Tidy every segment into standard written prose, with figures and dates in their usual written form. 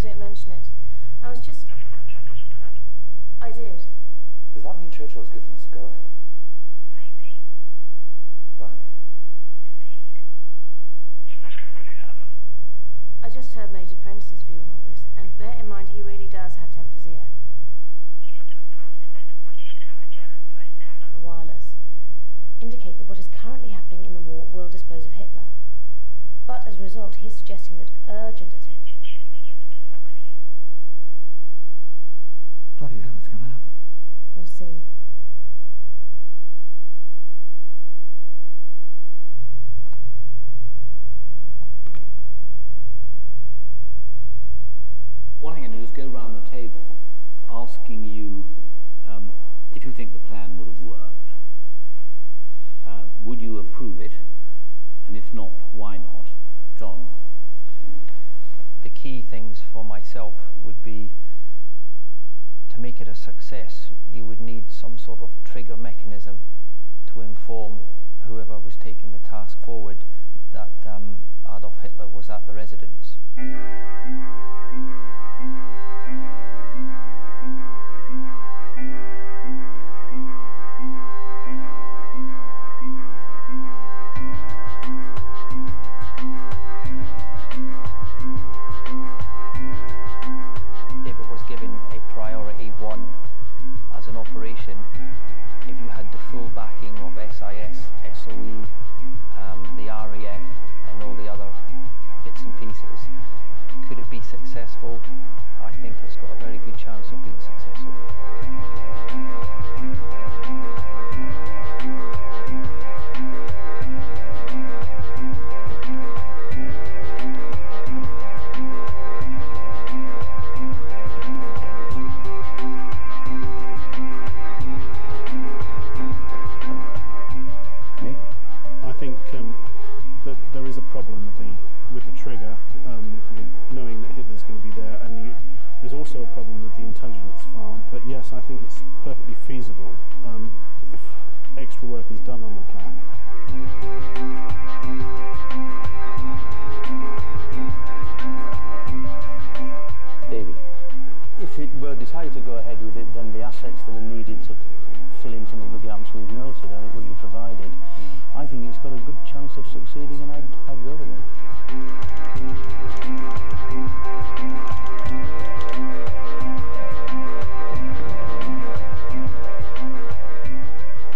don't mention it. I was just... Have you read Chapel's report? I did. Does that mean Churchill's given us a go-ahead? Maybe. Blimey. Indeed. So this could really happen. I just heard Major Prentice's view on all this, and bear in mind he really does have Templar's ear. He said that reports in both the British and the German press and on The wireless indicate that what is currently happening in the war will dispose of Hitler. But as a result, he is suggesting that urgent attention should be given to Foxley. Bloody hell, it's going to happen. We'll see. What I'm going to do is go round the table asking you if you think the plan would have worked. Would you approve it? And if not, why not? John? The key things for myself would be to make it a success, you would need some sort of trigger mechanism to inform whoever was taking the task forward that Adolf Hitler was at the residence. If it was given a priority one as an operation, if you had the full backing of SIS, SOE, the RAF and all the other bits and pieces, could it be successful? I think it's got a very good chance of being successful. I think that there is a problem with the trigger, with knowing that Hitler's going to be there, and there's also a problem with the intelligence file. But yes, I think it's perfectly feasible if extra work is done on the plan. David? If it were decided to go ahead with it, then the assets that are needed to fill in some of the gaps we've noted, I think, would be provided. I think it's got a good chance of succeeding, and I'd go with it.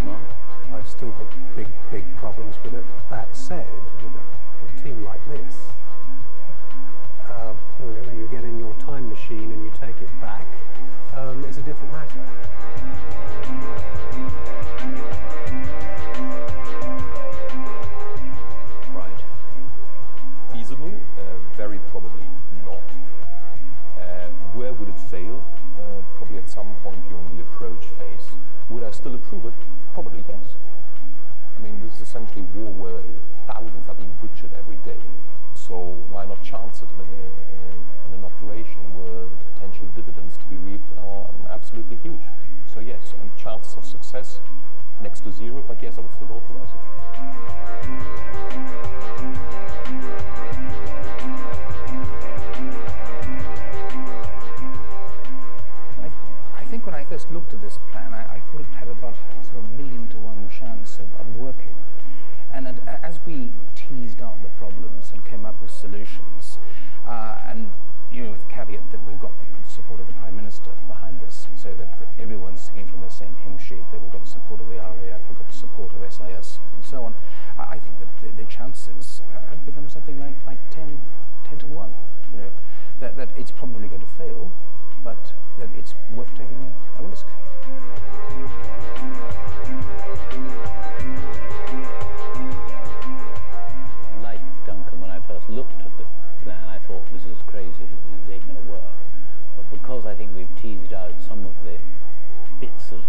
Mark? I've still got big problems with it. That said, with a team like this, when you get in your time machine and you take it back, it's a different matter. Right. Feasible? Very probably not. Where would it fail? Probably at some point during the approach phase. Would I still approve it? Probably yes. I mean, this is essentially a war where thousands are being butchered every day. So why not chance it in an operation where the potential dividends to be reaped are absolutely huge? So yes, chances of success next to zero, but yes, I would still authorize it. I think when I first looked at this plan, I thought it had about sort of 1,000,000 to 1 chance of working. And as we teased out the problems and came up with solutions, and with the caveat that we've got the support of the Prime Minister behind this, so that everyone's singing from the same hymn sheet, that we've got the support of the RAF, we've got the support of SIS, and so on, I think that the chances have become something like 10 to 1, that it's probably going to fail, but that it's worth taking a risk. Like Duncan, when I first looked at the plan, I thought, this is crazy, it ain't going to work. But because I think we've teased out some of the bits that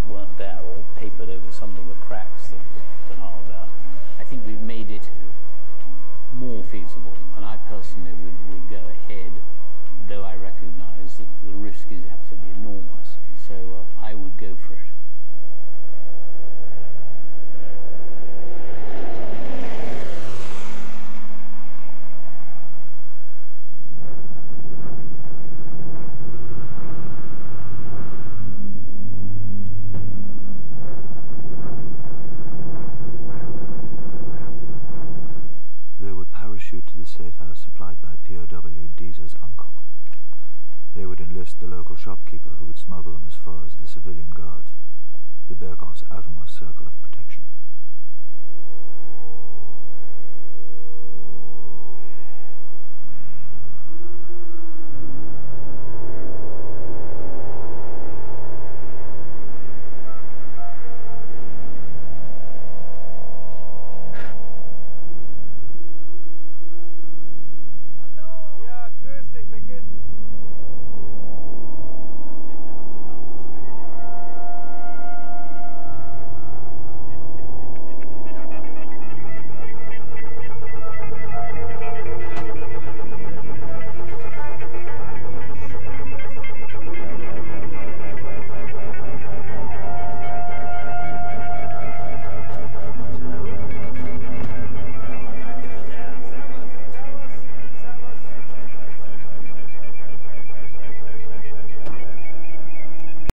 weren't there, or papered over some of the cracks that are there, I think we've made it more feasible. And I personally would go ahead, though I recognise that the risk is absolutely enormous. So I would go for it. shoot to the safe house supplied by POW Deeza's uncle. They would enlist the local shopkeeper who would smuggle them as far as the civilian guards, the Berkov's outermost circle of protection.